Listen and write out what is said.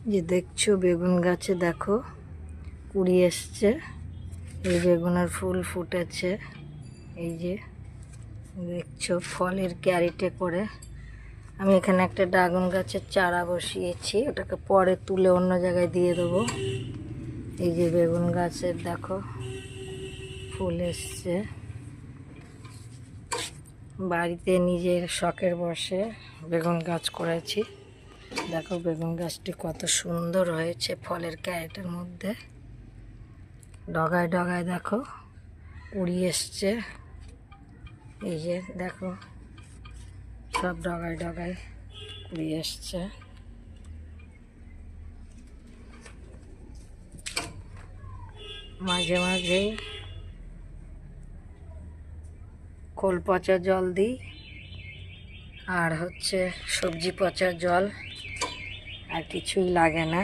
যে দেখছো বেগুন গাছে দেখো কুড়ি এসছে, এই বেগুনের ফুল ফুটেছে। এই যে দেখছো ফলের ক্যারিটে করে। আমি এখানে একটা ড্রাগন গাছের চারা বসিয়েছি, ওটাকে পরে তুলে অন্য জায়গায় দিয়ে দেবো। এই যে বেগুন গাছের দেখো ফুল এসছে। বাড়িতে নিজের শখের বসে বেগুন গাছ করেছি। দেখো বেগুন গাছটি কত সুন্দর হয়েছে ফলের ক্যারেটের মধ্যে। ডগায় ডগায় দেখো কুড়ি এসছে। এই যে দেখো সব ডগায় ডগায় কুড়ি এসছে। মাঝে মাঝে খোল পচা জল দিই, আর হচ্ছে সবজি পচা জল, আর কিছুই লাগে না।